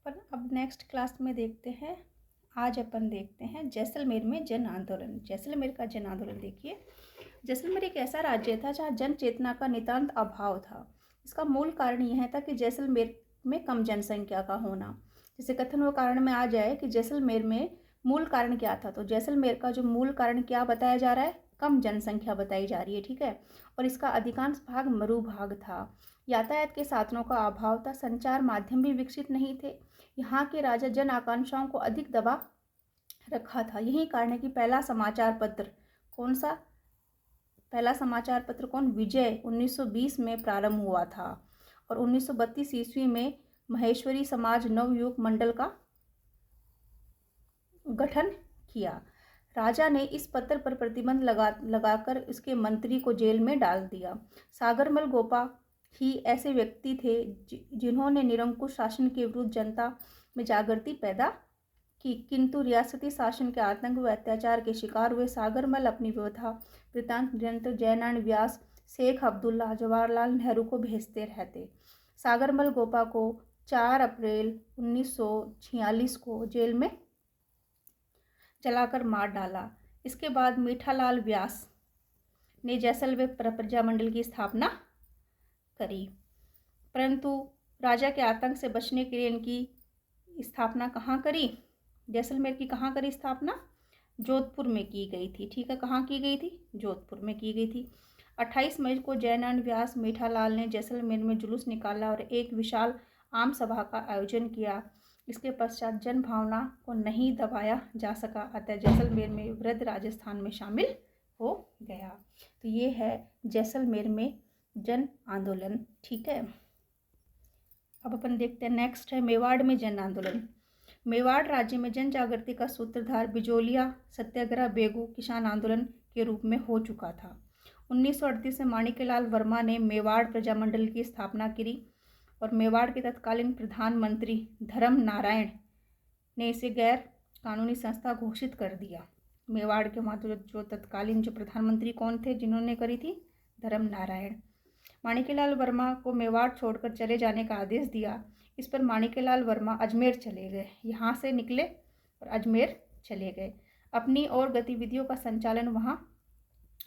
अपन अब next class में देखते हैं। आज अपन देखते हैं जैसलमेर में जन आंदोलन। जैसलमेर का जन आंदोलन देखिए। जैसलमेर एक ऐसा राज्य था जहाँ जन चेतना का नितांत अभाव था। इसका मूल कारण यह था कि जैसलमेर में कम जनसंख्या का होना। जैसे कथन व कारण में आ जाए कि जैसलमेर में मूल कारण क्या था, तो जैसलमेर का जो मूल कारण क्या बताया जा रहा है, कम जनसंख्या बताई जा रही है। ठीक है। और इसका अधिकांश भाग मरुभाग था। यातायात के साधनों का अभाव था। संचार माध्यम भी विकसित नहीं थे। यहाँ के राजा जन आकांक्षाओं को अधिक दबा रखा था। यही कारण है कि पहला समाचार पत्र कौन सा, पहला समाचार पत्र कौन, विजय 1920 में प्रारंभ हुआ था और 1932 ईस्वी में महेश्वरी समाज नवयुग मंडल का गठन किया। राजा ने इस पत्र पर प्रतिबंध लगाकर इसके मंत्री को जेल में डाल दिया। सागरमल गोपा ही ऐसे व्यक्ति थे जिन्होंने निरंकुश शासन के विरुद्ध जनता में जागृति पैदा की, किंतु रियासती शासन के आतंक व अत्याचार के शिकार हुए सागरमल अपनी व्यथा वृतांत निरंतर जयनारायण व्यास, शेख अब्दुल्ला, जवाहरलाल नेहरू को भेजते रहते। सागरमल गोपा को 4 अप्रैल 1946 को जेल में जलाकर मार डाला। इसके बाद मीठालाल व्यास ने जैसलमेर प्रजामंडल की स्थापना करी, परंतु राजा के आतंक से बचने के लिए इनकी स्थापना कहाँ करी, जैसलमेर की कहाँ करी स्थापना, जोधपुर में की गई थी। ठीक है, कहाँ की गई थी, जोधपुर में की गई थी। 28 मई को जयनारायण व्यास, मीठालाल ने जैसलमेर में जुलूस निकाला और एक विशाल आम सभा का आयोजन किया। इसके पश्चात जन भावना को नहीं दबाया जा सका, अतः जैसलमेर में वृद्ध राजस्थान में शामिल हो गया। तो ये है जैसलमेर में जन आंदोलन। ठीक है। अब अपन देखते हैं नेक्स्ट है मेवाड़ में जन आंदोलन। मेवाड़ राज्य में जन जागृति का सूत्रधार बिजोलिया सत्याग्रह बेगू किसान आंदोलन के रूप में हो चुका था। 1938 में माणिक्यलाल वर्मा ने मेवाड़ प्रजामंडल की स्थापना की और मेवाड़ के तत्कालीन प्रधानमंत्री धर्म नारायण ने इसे गैर कानूनी संस्था घोषित कर दिया। मेवाड़ के वहाँ तो जो तत्कालीन जो प्रधानमंत्री कौन थे जिन्होंने करी थी, धर्म नारायण। माणिक्यलाल वर्मा को मेवाड़ छोड़कर चले जाने का आदेश दिया। इस पर माणिक्यलाल वर्मा अजमेर चले गए, यहाँ से निकले और अजमेर चले गए। अपनी और गतिविधियों का संचालन वहाँ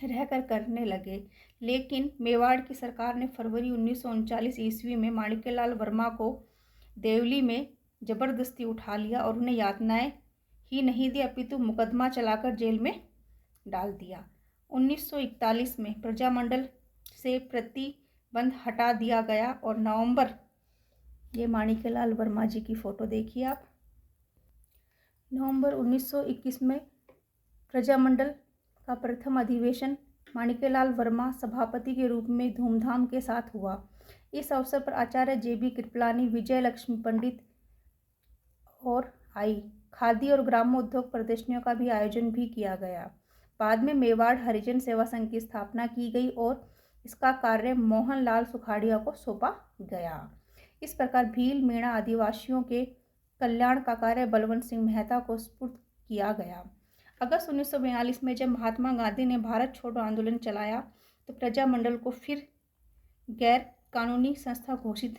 रहकर करने लगे, लेकिन मेवाड़ की सरकार ने फरवरी 1939 ईस्वी में माणिक्यलाल वर्मा को देवली में जबरदस्ती उठा लिया और उन्हें यातनाएं ही नहीं दी अपितु मुकदमा चलाकर जेल में डाल दिया। 1941 में प्रजामंडल से प्रतिबंध हटा दिया गया और नवंबर, ये माणिक्यलाल वर्मा जी की फोटो देखिए आप, नवंबर 1921 में प्रजामंडल का प्रथम अधिवेशन माणिक्यलाल वर्मा सभापति के रूप में धूमधाम के साथ हुआ। इस अवसर पर आचार्य JB कृपलानी, विजय लक्ष्मी पंडित और आई। खादी और ग्रामोद्योग प्रदर्शनियों का भी आयोजन भी किया गया। बाद में मेवाड़ हरिजन सेवा संघ की स्थापना की गई और इसका कार्य मोहनलाल सुखाड़िया को सौंपा गया। इस प्रकार भील मीणा आदिवासियों के कल्याण का कार्य बलवंत सिंह मेहता को सुपुर्द किया गया। अगस्त 1942 में जब महात्मा गांधी ने भारत छोड़ो आंदोलन चलाया तो प्रजामंडल को फिर गैर कानूनी संस्था घोषित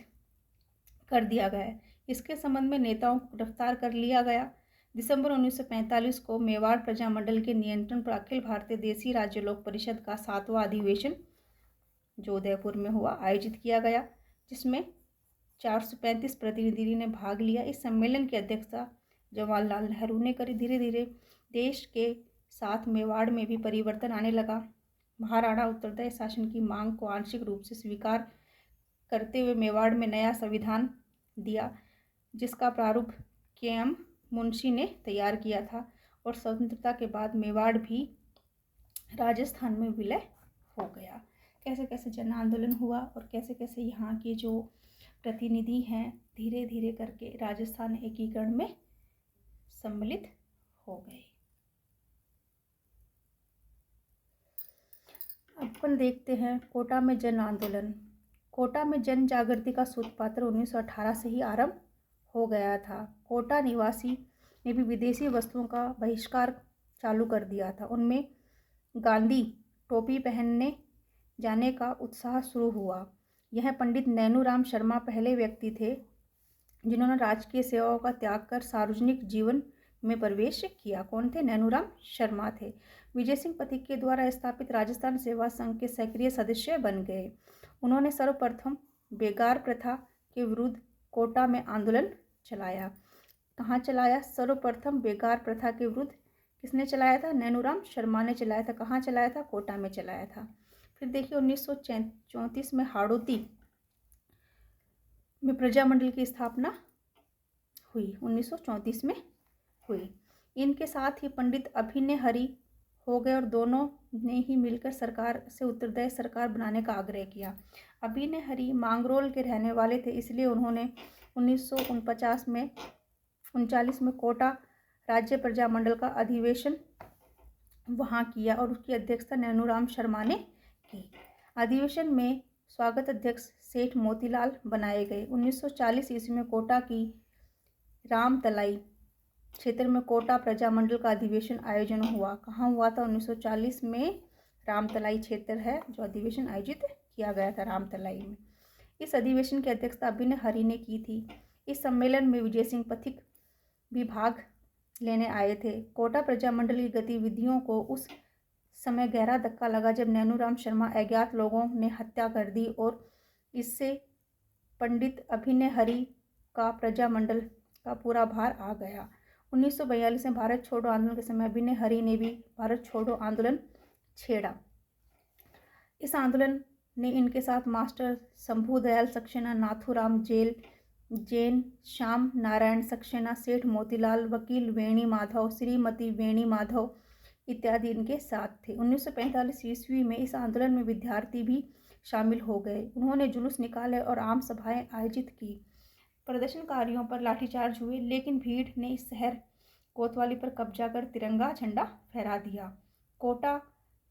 कर दिया गया। इसके संबंध में नेताओं को गिरफ्तार कर लिया गया। दिसंबर 1945 को मेवाड़ प्रजामंडल के नियंत्रण पर अखिल भारतीय देसी राज्य लोक परिषद का 7वां अधिवेशन जो उदयपुर में हुआ आयोजित किया गया, जिसमें 435 प्रतिनिधि ने भाग लिया। इस सम्मेलन की अध्यक्षता जवाहरलाल नेहरू ने करी। धीरे धीरे देश के साथ मेवाड़ में भी परिवर्तन आने लगा। महाराणा उत्तरदायी शासन की मांग को आंशिक रूप से स्वीकार करते हुए मेवाड़ में नया संविधान दिया, जिसका प्रारूप KM मुंशी ने तैयार किया था और स्वतंत्रता के बाद मेवाड़ भी राजस्थान में विलय हो गया। कैसे कैसे जन आंदोलन हुआ और कैसे कैसे यहाँ के जो प्रतिनिधि हैं धीरे धीरे करके राजस्थान एकीकरण में सम्मिलित हो गए। अपन देखते हैं कोटा में जन आंदोलन। कोटा में जन जागृति का सूत्रपात्र 1918 से ही आरंभ हो गया था। कोटा निवासी ने भी विदेशी वस्तुओं का बहिष्कार चालू कर दिया था। उनमें गांधी टोपी पहनने जाने का उत्साह शुरू हुआ। यह पंडित नैनूराम शर्मा पहले व्यक्ति थे जिन्होंने राजकीय सेवाओं का त्याग कर सार्वजनिक जीवन में प्रवेश किया। कौन थे? नैनूराम शर्मा थे। विजय सिंह पथिक के द्वारा स्थापित राजस्थान सेवा संघ के सक्रिय सदस्य बन गए। उन्होंने सर्वप्रथम बेगार प्रथा के विरुद्ध कोटा में आंदोलन चलाया। कहाँ चलाया? सर्वप्रथम बेगार प्रथा के विरुद्ध किसने चलाया था? नैनूराम शर्मा ने चलाया था। कहाँ चलाया था? कोटा में चलाया था। फिर देखिए 1934 में हाड़ौती में प्रजामंडल की स्थापना हुई। 1934 में हुई। इनके साथ ही पंडित अभिनय हरि हो गए और दोनों ने ही मिलकर सरकार से उत्तरदायी सरकार बनाने का आग्रह किया। अभिनय हरि मांगरोल के रहने वाले थे, इसलिए उन्होंने 1939 में कोटा राज्य प्रजामंडल का अधिवेशन वहाँ किया और उसकी अध्यक्षता नैनूराम शर्मा ने की। अधिवेशन में स्वागत अध्यक्ष सेठ मोतीलाल बनाए गए। 1940 ईस्वी में कोटा की रामतलाई क्षेत्र में कोटा प्रजामंडल का अधिवेशन आयोजन हुआ। कहाँ हुआ था? 1940 में रामतलाई क्षेत्र है जो अधिवेशन आयोजित किया गया था रामतलाई में। इस अधिवेशन की अध्यक्षता अभिनय हरि ने की थी। इस सम्मेलन में विजय सिंह पथिक भी भाग लेने आए थे। कोटा प्रजामंडल की गतिविधियों को उस समय गहरा धक्का लगा जब नैनूराम शर्मा अज्ञात लोगों ने हत्या कर दी और इससे पंडित अभिनय हरि का प्रजामंडल का पूरा भार आ गया। 1942 में भारत छोड़ो आंदोलन के समय अभिनय हरि ने भी भारत छोड़ो आंदोलन छेड़ा। इस आंदोलन ने इनके साथ मास्टर शंभू दयाल सक्सेना, नाथूराम जैन, श्याम नारायण सक्सेना, सेठ मोतीलाल, वकील वेणी माधव, श्रीमती वेणी माधव इत्यादि इनके साथ थे। 1945 ईस्वी में इस आंदोलन में विद्यार्थी भी शामिल हो गए। उन्होंने जुलूस निकाले और आम सभाएं आयोजित की। प्रदर्शनकारियों पर लाठीचार्ज हुए, लेकिन भीड़ ने इस शहर कोतवाली पर कब्जा कर तिरंगा झंडा फहरा दिया। कोटा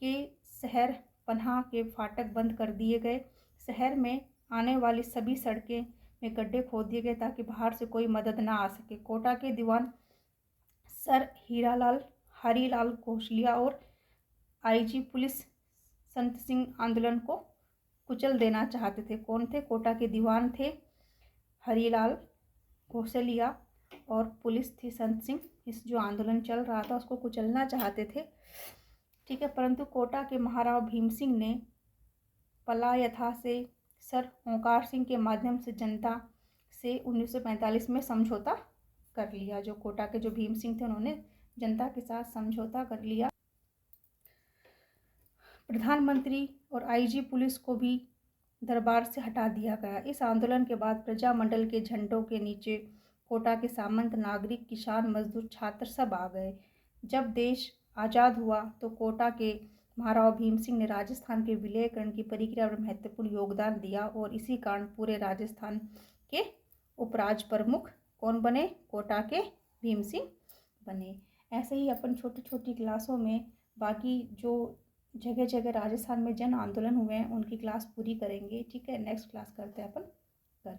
के शहर पन्हा के फाटक बंद कर दिए गए। शहर में आने वाली सभी सड़कें में गड्ढे खोद दिए गए ताकि बाहर से कोई मदद ना आ सके। कोटा के दीवान सर हरिलाल कोसलिया और आईजी पुलिस संत सिंह आंदोलन को कुचल देना चाहते थे। कौन थे? कोटा के दीवान थे हरिलाल कोसलिया और पुलिस थी संत सिंह। इस जो आंदोलन चल रहा था उसको कुचलना चाहते थे, ठीक है। परंतु कोटा के महाराव भीम सिंह ने पलायथा से सर ओंकार सिंह के माध्यम से जनता से 1945 में समझौता कर लिया। जो कोटा के जो भीम सिंह थे उन्होंने जनता के साथ समझौता कर लिया। प्रधानमंत्री और आईजी पुलिस को भी दरबार से हटा दिया गया। इस आंदोलन के बाद प्रजामंडल के झंडों के नीचे कोटा के सामंत, नागरिक, किसान, मजदूर, छात्र सब आ गए। जब देश आज़ाद हुआ तो कोटा के महाराव भीम सिंह ने राजस्थान के विलयकरण की प्रक्रिया में महत्वपूर्ण योगदान दिया और इसी कारण पूरे राजस्थान के उपराज प्रमुख कौन बने? कोटा के भीम सिंह बने। ऐसे ही अपन छोटी छोटी क्लासों में बाकी जो जगह जगह राजस्थान में जन आंदोलन हुए हैं उनकी क्लास पूरी करेंगे, ठीक है। नेक्स्ट क्लास करते हैं अपन कल।